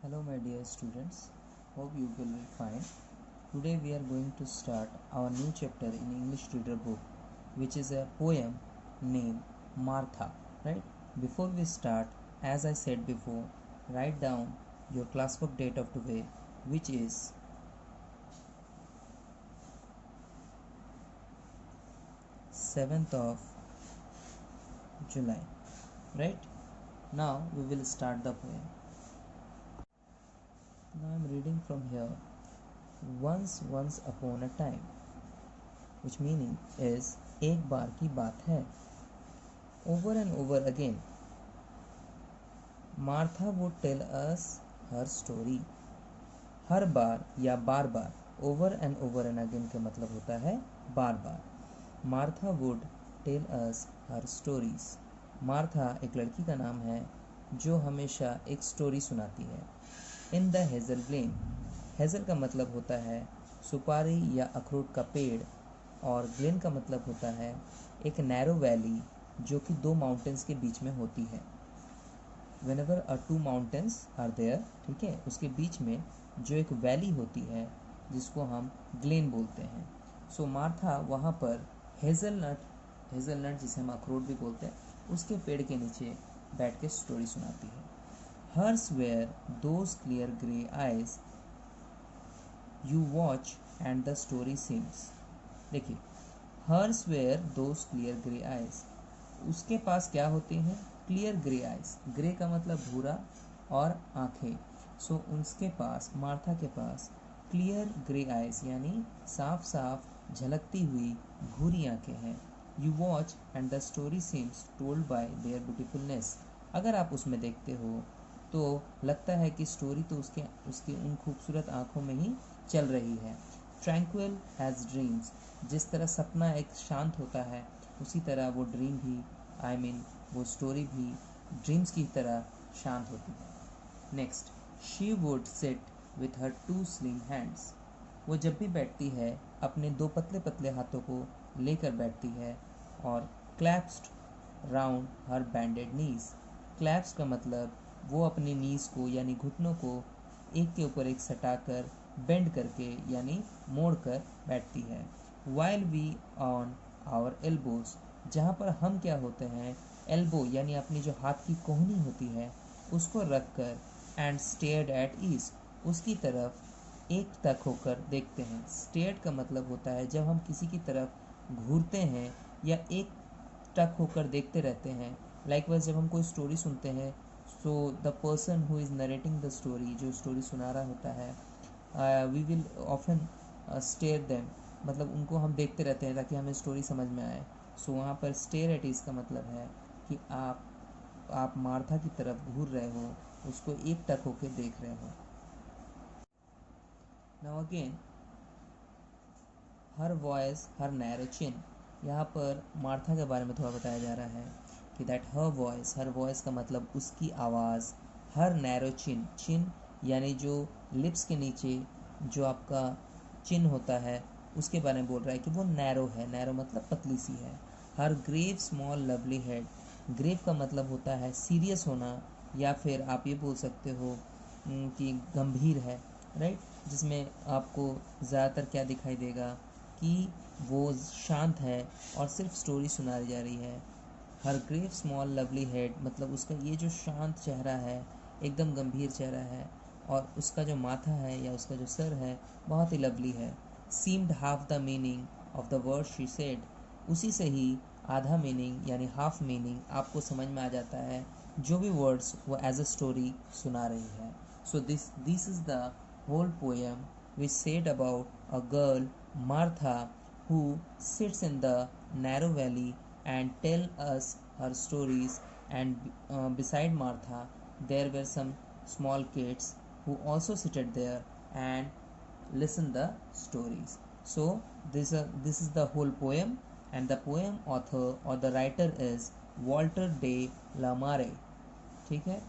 Hello my dear students, hope you will be fine. Today we are going to start our new chapter in English reader book, which is a poem named Martha, right? Before we start, as I said before, write down your classwork date of today, which is 7th of July, right? Now we will start the poem. Now I am reading from here. Once upon a time, which meaning is एक बार की बात है. Over and over again, Martha would tell us her story. हर बार या बार बार, over and over and again का मतलब होता है बार बार. Martha would tell us her stories. Martha एक लड़की का नाम है जो हमेशा एक स्टोरी सुनाती है. In the hazel glen, Hazel का मतलब होता है सुपारी या अखरोट का पेड़, और ग्लेन का मतलब होता है एक नैरो वैली जो कि दो माउंटेन्स के बीच में होती है. Whenever a two mountains are there, ठीक है, उसके बीच में जो एक वैली होती है जिसको हम ग्लेन बोलते हैं. सो मार्था वहाँ पर हेज़लनट जिसे हम अखरोट भी बोलते हैं, उसके पेड़ के नीचे बैठ के स्टोरी सुनाती है. Hers were those clear grey eyes you watch and the story seems. देखिए, hers were those clear grey eyes. उसके पास क्या होती हैं? Clear grey eyes. ग्रे का मतलब भूरा और आंखें. सो उसके पास, मार्था के पास क्लियर ग्रे आइज यानी साफ साफ झलकती हुई भूरी आंखें हैं. You watch and the story seems told by there beautifulness. अगर आप उसमें देखते हो तो लगता है कि स्टोरी तो उसके उसकी उन खूबसूरत आंखों में ही चल रही है. Tranquil as dreams. जिस तरह सपना एक शांत होता है, उसी तरह वो ड्रीम भी, वो स्टोरी भी ड्रीम्स की तरह शांत होती है. Next, she would sit with her two slim hands. वो जब भी बैठती है अपने दो पतले पतले हाथों को लेकर बैठती है, और क्लैप्स्ड राउंड हर बैंडेड नीज. क्लैप्स का मतलब वो अपने नीज को यानी घुटनों को एक के ऊपर एक सटाकर बेंड करके यानी मोड़ कर बैठती है. While we on our elbows. जहाँ पर हम क्या होते हैं, एल्बो यानी अपनी जो हाथ की कोहनी होती है उसको रख कर, एंड स्टेयर्ड एट ईज, उसकी तरफ एक तक होकर देखते हैं. स्टेयर्ड का मतलब होता है जब हम किसी की तरफ घूरते हैं या एक टक होकर देखते रहते हैं. लाइकवाइज जब हम कोई स्टोरी सुनते हैं, so the person who is narrating the story, जो स्टोरी सुना रहा होता है, we will often stare them, मतलब उनको हम देखते रहते हैं ताकि हमें स्टोरी समझ में आए. सो वहाँ पर स्टेयर एट इज का मतलब है कि आप मार्था की तरफ घूर रहे हो, उसको एक टक होकर देख रहे हो. नाउ अगेन, हर वॉइस हर नैरो चिन. यहाँ पर मार्था के बारे में थोड़ा बताया जा रहा है कि दैट हर वॉइस का मतलब उसकी आवाज़, हर नैरो चिन, चिन यानी जो लिप्स के नीचे जो आपका चिन होता है उसके बारे में बोल रहा है कि वो नैरो है. नैरो मतलब पतली सी है. हर grave small lovely head. Grave का मतलब होता है सीरियस होना, या फिर आप ये बोल सकते हो कि गंभीर है, राइट. जिसमें आपको ज़्यादातर क्या दिखाई देगा कि वो शांत है और सिर्फ स्टोरी सुनाई जा रही है. हर ग्रेव स्मॉल लवली हेड मतलब उसका ये जो शांत चेहरा है, एकदम गंभीर चेहरा है, और उसका जो माथा है या उसका जो सर है बहुत ही लवली है. Seemed half the meaning of the word she said. उसी से ही आधा मीनिंग यानी हाफ मीनिंग आपको समझ में आ जाता है जो भी वर्ड्स वो एज अ स्टोरी सुना रही है. So this is the whole poem which said about a girl Martha who sits in the narrow valley and tell us her stories, and beside Martha there were some small kids who also seated there and listen the stories. So this is the whole poem, and the poem author or the writer is Walter de la Mare. ठीक है.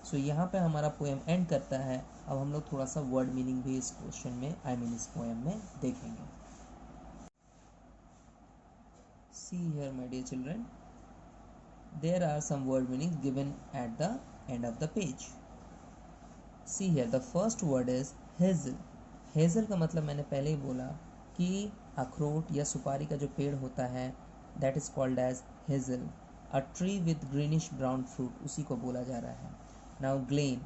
सो यहाँ पे हमारा poem and करता है. अब हम लोग थोड़ा सा वर्ड मीनिंग भी इस क्वेश्चन में इस पोएम में देखेंगे. See here my dear children, there are some word meaning given at the end of the page. See here the first word is hazel. Hazel का मतलब मैंने पहले ही बोला कि अखरोट या सुपारी का जो पेड़ होता है that is called as hazel. A tree with greenish brown fruit, उसी को बोला जा रहा है। नाउ ग्लेन,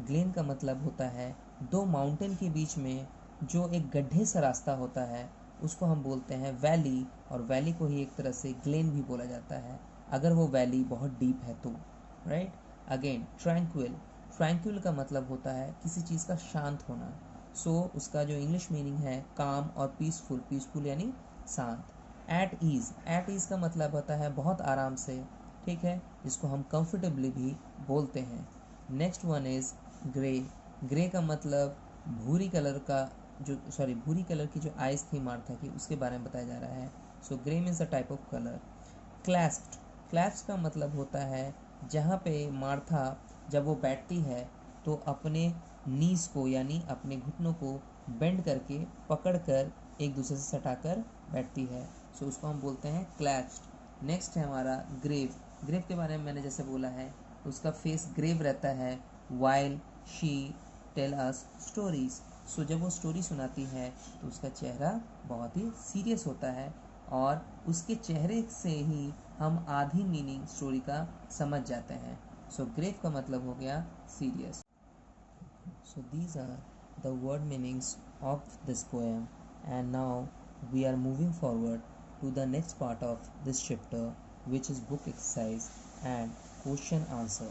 ग्लेन का मतलब होता है दो माउंटेन के बीच में जो एक गड्ढे सा रास्ता होता है उसको हम बोलते हैं वैली, और वैली को ही एक तरह से ग्लेन भी बोला जाता है अगर वो वैली बहुत डीप है तो, राइट। अगेन ट्रैंक्विल, ट्रैंक्विल का मतलब होता है किसी चीज़ का शांत होना। सो उसका जो इंग्लिश मीनिंग है काम और पीसफुल, पीसफुल यानी शांत। एट ईज़, एट ईज़ का मतलब होता है बहुत आराम से, ठीक है, जिसको हम कंफर्टेबली भी बोलते हैं। Next one is grey, grey का मतलब भूरी कलर का जो भूरी कलर की जो आइज़ थी मार्था की उसके बारे में बताया जा रहा है। So grey means a type of colour. Clasped, claps का मतलब होता है जहाँ पे मार्था जब वो बैठती है तो अपने नीस को यानी अपने घुटनों को बेंड करके पकड़ कर एक दूसरे से सटाकर बैठती है। सो उसको हम बोलते हैं क्लैप्स्ड। नेक्स्ट है हमारा ग्रेव, ग्रेव के बारे में मैंने जैसे बोला है उसका फेस ग्रेव रहता है while she tell us stories. So जब वो स्टोरी सुनाती है तो उसका चेहरा बहुत ही सीरियस होता है और उसके चेहरे से ही हम आधी मीनिंग स्टोरी का समझ जाते हैं। सो ग्रेव का मतलब हो गया serious. So these are the word meanings of this poem and now we are moving forward to the next part of this chapter which is book exercise and question answer.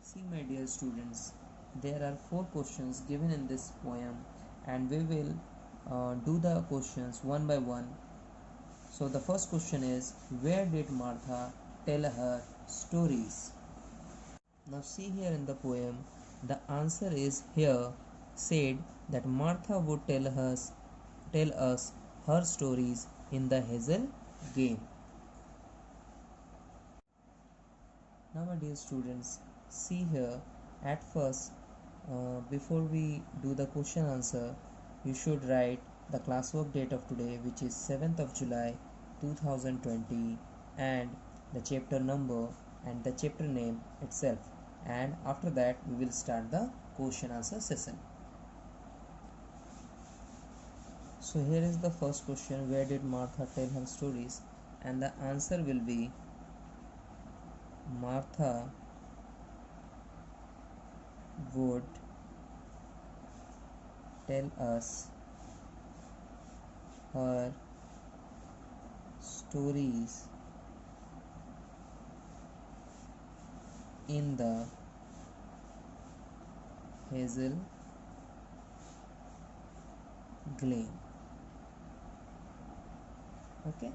See my dear students, there are 4 questions given in this poem and we will do the questions one by one. So the first question is, where did Martha tell her stories? Now see here in the poem, the answer is here said that Martha would tell us her stories in the Hazel game. Now my dear students, see here at first before we do the question answer, you should write the classwork date of today, which is 7th of July 2020, and the chapter number and the chapter name itself, and after that we will start the question answer session. So here is the first question, where did Martha tell her stories? And the answer will be Martha would tell us her stories in the Hazel Glen. Okay.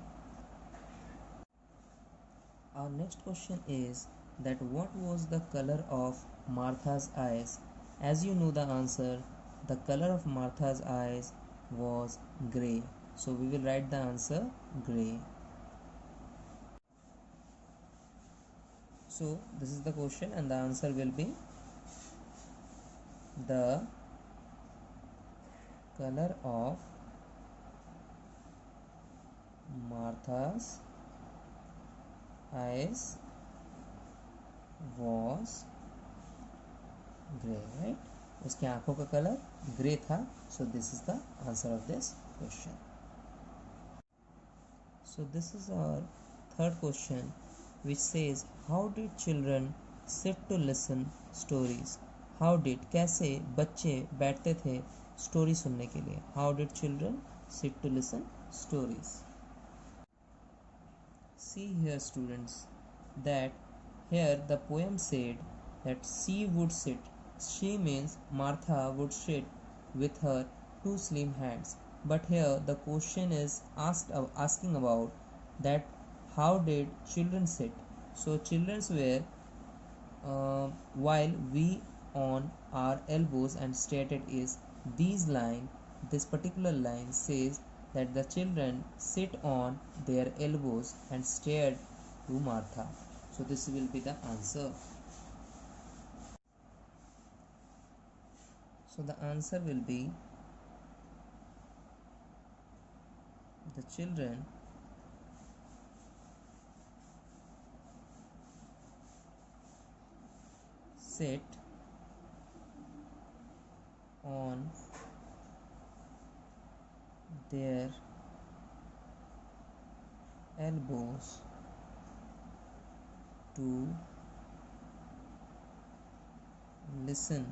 Our next question is that what was the color of Martha's eyes? As you know the answer, the color of Martha's eyes was grey. So we will write the answer grey. So this is the question and the answer will be the color of Martha's eyes was grey, right? उसकी आंखों का colour grey था. So this is the answer of this question. So this is our third question, which says, how did children sit to listen stories? How did, कैसे बच्चे बैठते थे story सुनने के लिए? How did children sit to listen stories? See here students, that here the poem said that she would sit. She means Martha would sit with her two slim hands. But here the question is asking about that how did children sit? So children were while we on our elbows and stated is this particular line says that the children sit on their elbows and stared to Martha. So this will be the answer. So the answer will be the children sit on their elbows to listen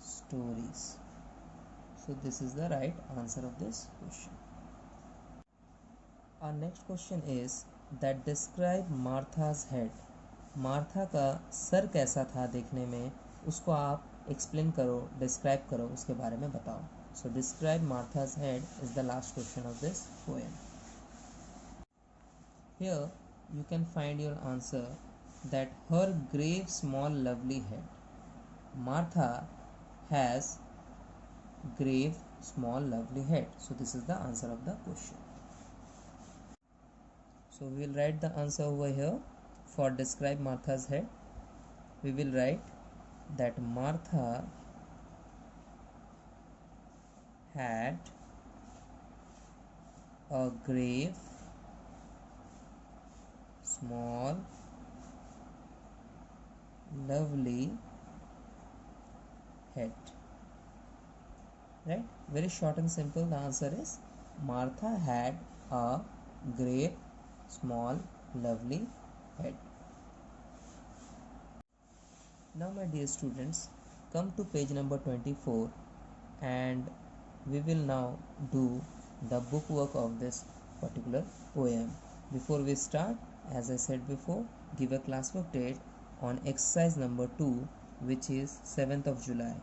stories. So this is the right answer of this question. Our next question is that describe Martha's head. Martha का sir कैसा था देखने में, उसको आप explain करो, describe करो, उसके बारे में बताओ. सो describe मार्था's head is the last question of this poem. Here you can find your answer that her grave small lovely head. Martha has grave small lovely head. So this is the answer of the question. So we will write the answer over here. For describe Martha's head, we will write that Martha had a grave small lovely head. Right? Very short and simple. The answer is Martha had a grave small lovely head. Now my dear students, come to page number 24 and we will now do the book work of this particular poem. Before we start, as I said before, give a classwork date on exercise number 2, which is 7th of July.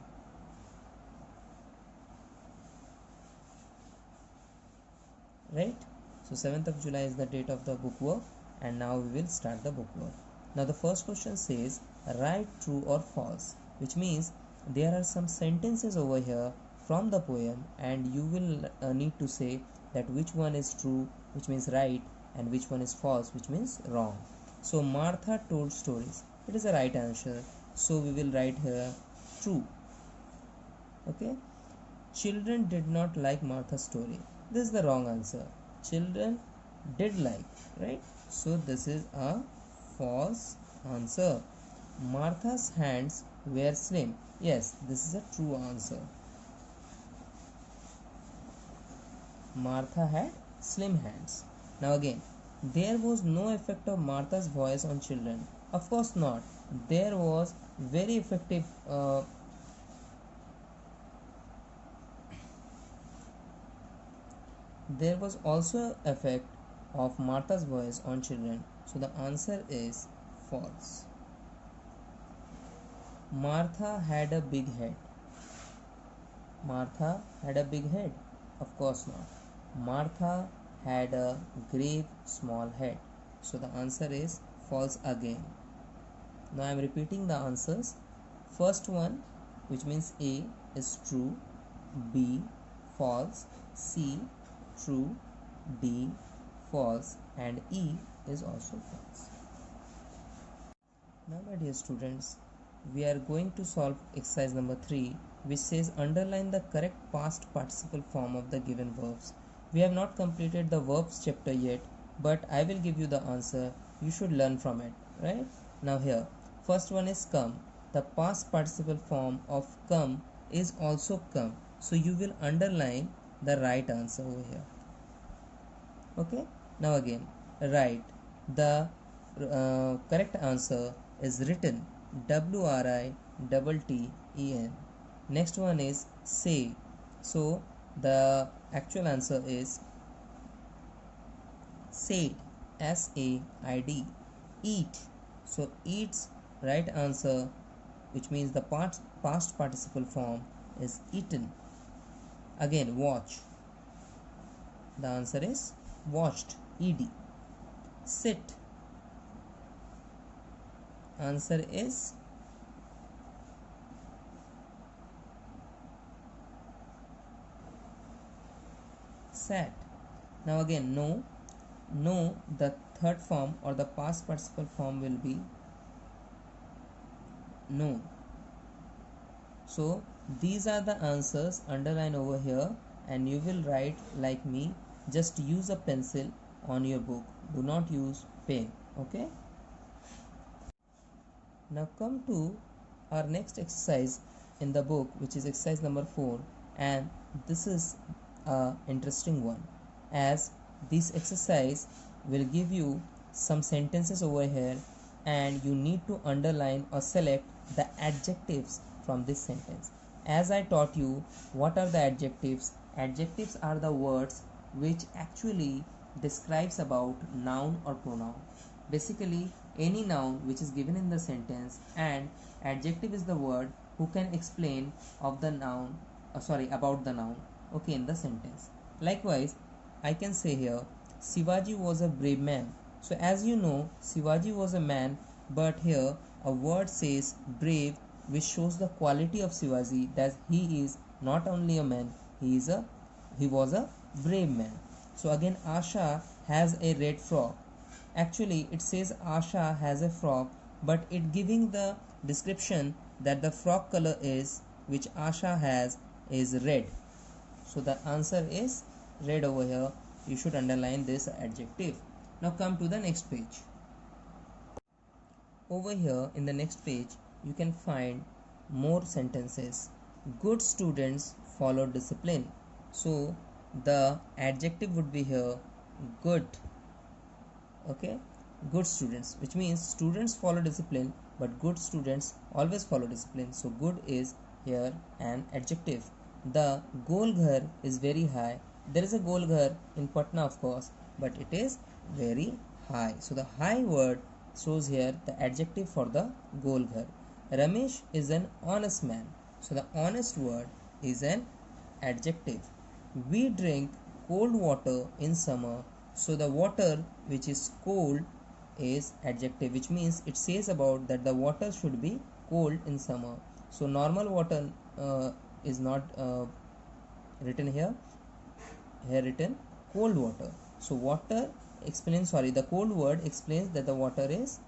Right? So 7th of July is the date of the book work, and now we will start the book work. Now the first question says write true or false, which means there are some sentences over here from the poem and you will need to say that which one is true, which means right, and which one is false, which means wrong. So Martha told stories, it is a right answer, so we will write here true. Okay. Children did not like Martha's story, this is the wrong answer. Children did like, right? So this is a false answer. Martha's hands were slim, yes, this is a true answer. Martha had slim hands. Now again, there was no effect of Martha's voice on children. Of course not. There was very effective there was also effect of Martha's voice on children. So the answer is false. Martha had a big head. Martha had a big head? Of course not. Martha had a grave small head. So the answer is false again. Now I am repeating the answers. First one, which means A, is true, B, false, C, true, D, false, and E is also false. Now my dear students, we are going to solve exercise number 3, which says underline the correct past participle form of the given verbs. We have not completed the verbs chapter yet, but I will give you the answer. You should learn from it, right? Now here, first one is come. The past participle form of come is also come. So you will underline the right answer over here. Okay? Now again, write. The correct answer is written. WRITTEN. Next one is say. So the actual answer is said. SAID. Eat. So eats right answer, which means the past participle form is eaten. Again, watch. The answer is watched. ED. Sit. Answer is sat. Now again, no. No, the third form or the past participle form will be no. So these are the answers. Underline over here and you will write like me. Just use a pencil on your book. Do not use pen. Okay. Now come to our next exercise, in the book, which is exercise number 4, and this is a interesting one, as this exercise will give you some sentences over here, and you need to underline or select the adjectives from this sentence. As I taught you, what are the adjectives? Adjectives are the words which actually describes about noun or pronoun. Basically, any noun which is given in the sentence, and adjective is the word who can explain of the noun, about the noun, okay, in the sentence. Likewise, I can say here, Shivaji was a brave man. So as you know, Shivaji was a man, but here a word says brave, which shows the quality of Shivaji, that he is not only a man, he was a brave man. So again, Asha has a red frock. Actually, it says Asha has a frock, but it giving the description that the frock color is, which Asha has, is red. So the answer is red over here. You should underline this adjective. Now come to the next page. Over here in the next page, you can find more sentences. Good students follow discipline. So the adjective would be here good. Okay, good students, which means students follow discipline, but good students always follow discipline. So good is here an adjective. The goal ghar is very high. There is a goal ghar in Patna, of course, but it is very high. So the high word shows here the adjective for the goal ghar. Ramesh is an honest man. So the honest word is an adjective. We drink cold water in summer. So the water which is cold is adjective, which means it says about that the water should be cold in summer. So normal water is not written here. Here written cold water. So water explains, the cold word explains that the water is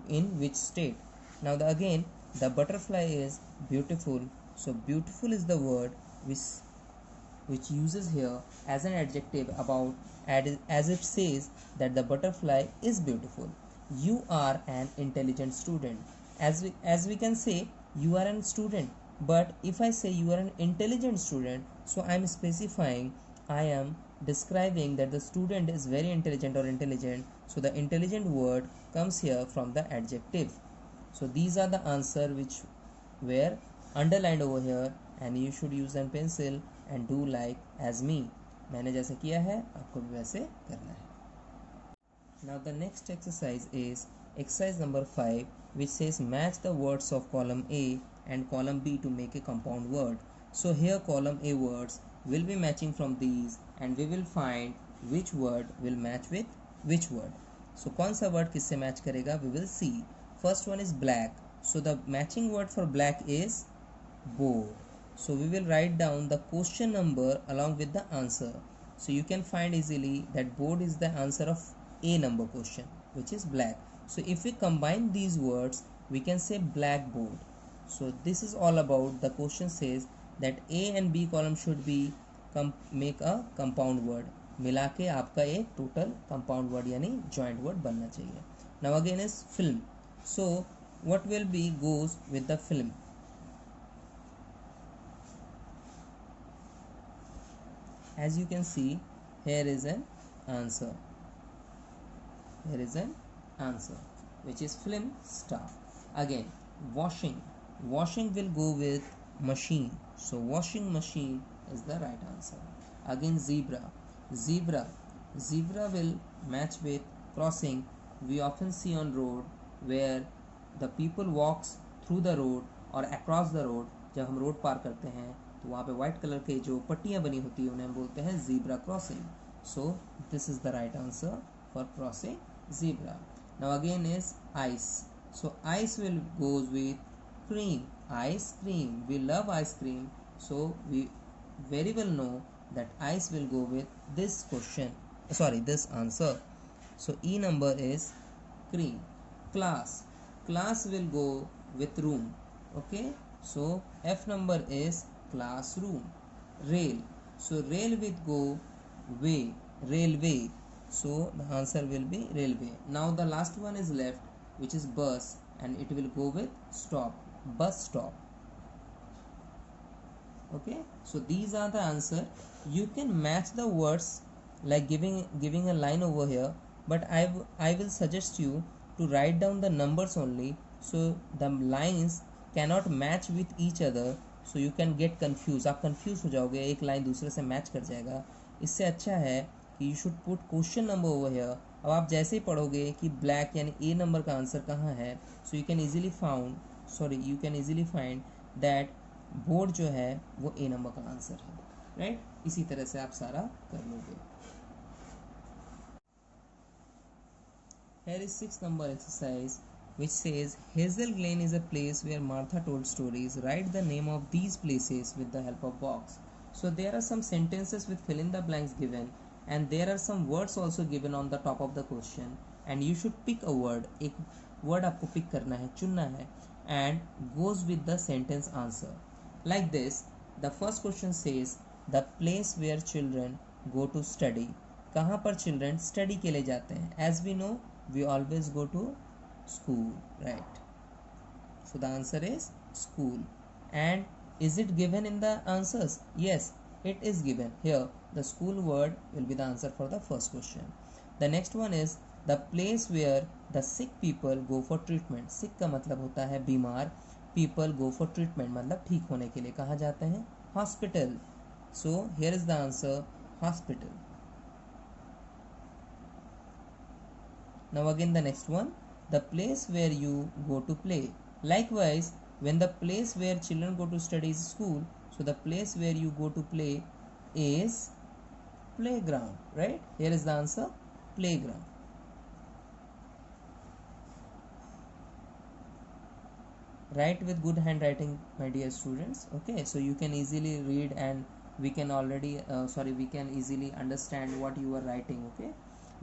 in which state. Now again, the butterfly is beautiful. So beautiful is the word which uses here as an adjective about, as it says that the butterfly is beautiful. You are an intelligent student. As we can say, you are a student, but if I say you are an intelligent student, so I am specifying, I am describing that the student is very intelligent or intelligent. So the intelligent word comes here from the adjective. So these are the answer which were underlined over here, and you should use a pencil and do like as me. मैंने जैसे किया है आपको भी वैसे करना है. Now the next exercise is exercise number 5, which says match the words of column A and column B to make a compound word. So here column A words will be matching from these, and we will find which word will match with which word. So कौन सा word किससे match करेगा, we will see. First one is black. So the matching word for black is board. So we will write down the question number along with the answer. So you can find easily that board is the answer of A number question, which is black. So if we combine these words, we can say blackboard. So this is all about, the question says that A and B column should be make a compound word. मिला के आपका एक total compound word यानी joint word बनना चाहिए. Now again is film. So what will be goes with the film? As you can see, here is an answer. Here is an answer, which is film star. Again, washing. Washing will go with machine. So washing machine is the right answer. Again, zebra. Zebra will match with crossing. We often see on road where the people walks through the road or across the road. जब हम road पार करते हैं तो वहाँ पे white colour के जो पट्टियाँ बनी होती है उन्हें हम बोलते हैं zebra crossing. So this is the right answer for crossing zebra. Now again is ice. So ice will goes with cream. Ice cream. We love ice cream. So we very well know that ice will go with this question. This answer. So E number is cream. Class. Class will go with room. Okay. So F number is classroom. Rail. So rail will go way. Railway. So the answer will be railway. Now the last one is left, which is bus, and it will go with stop. Bus stop. Okay, so these are the answer. You can match the words like giving a line over here, but I will suggest you to write down the numbers only, so the lines cannot match with each other, so you can get confused. आप confuse हो जाओगे, एक line दूसरे से match कर जाएगा. इससे अच्छा है कि you should put question number over here. अब आप जैसे ही पढ़ोगे कि ब्लैक यानी ए नंबर का आंसर कहाँ है, so you can easily find that board जो है वो ए नंबर का आंसर है. राइट, इसी तरह से आप सारा कर लोगे. Here is 6 number exercise which says Hazel Glen is a place where Martha told stories. Write the name of these places with the help of box. So there are some sentences with fill in the blanks given, and there are some words also given on the top of the question, and you should pick a word. एक word आपको pick करना है, चुनना है, and goes with the sentence answer. Like this, the first question says the place where children go to study. कहाँ पर children study के लिए जाते हैं? As we know, we always go to school, right? So the answer is school. And is it given in the answers? Yes, it is given here. The school word will be the answer for the first question. The next one is the place where the sick people go for treatment. Sick का मतलब होता है बीमार, people go for treatment मतलब ठीक होने के लिए. कहाँ जाते हैं? Hospital. So here is the answer, hospital. Now again the next one, the place where you go to play. Likewise, when the place where children go to study is school, so the place where you go to play is playground, right? Here is the answer, playground. Write with good handwriting, my dear students. Okay, so you can easily read, and we can easily understand what you are writing. Okay,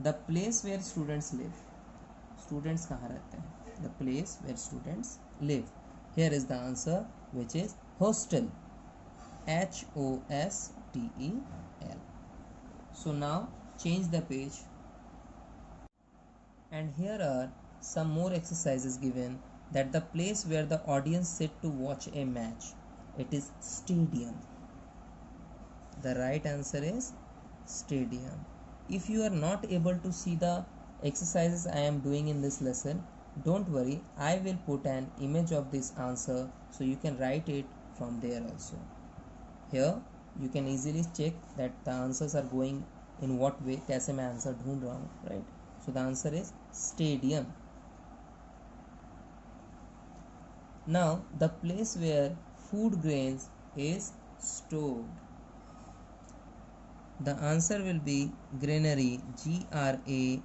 the place where students live. Students कहाँ रहते हैं? The place where students live. Here is the answer, which is hostel. HOSTEL. So now change the page, and here are some more exercises given. That the place where the audience sit to watch a match, it is stadium. The right answer is stadium. If you are not able to see the exercises I am doing in this lesson, don't worry, I will put an image of this answer so you can write it from there also. Here you can easily check that the answers are going in what way, कैसे मैं answer ढूंढ रहा हूँ, right? So the answer is stadium. Now the place where food grains is stored. The answer will be granary, GRANARY.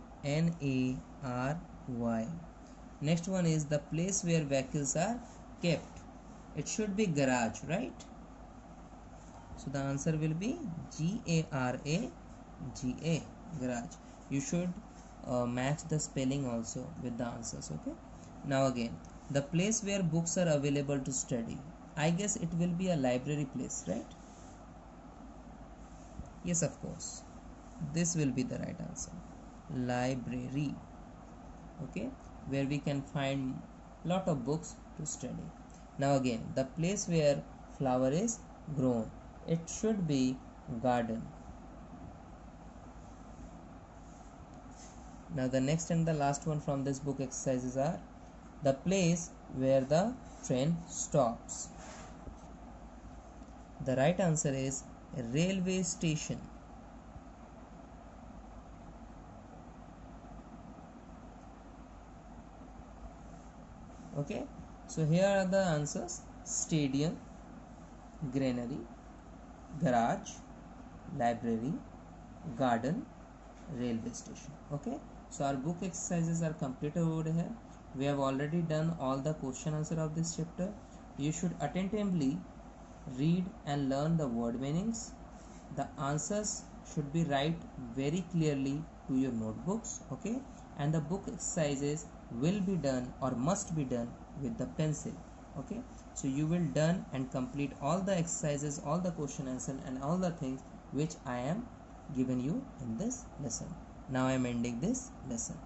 Next one is the place where vehicles are kept. It should be garage, right? So the answer will be GARAGA, garage. You should match the spelling also with the answers. Okay, now again, the place where books are available to study. I guess it will be a library place, right? Yes, of course, this will be the right answer, library. Okay, where we can find lot of books to study. Now again, the place where flower is grown, it should be garden. Now the next and the last one from this book exercises are the place where the train stops. The right answer is railway station. Okay, so here are the answers: stadium, granary, garage, library, garden, railway station. Okay, so our book exercises are completed over here. We have already done all the question answer of this chapter. You should attentively read and learn the word meanings. The answers should be write very clearly to your notebooks. Okay, and the book exercises will be done or must be done with the pencil. Okay, so you will done and complete all the exercises, all the question answer and all the things which I am given you in this lesson. Now I am ending this lesson.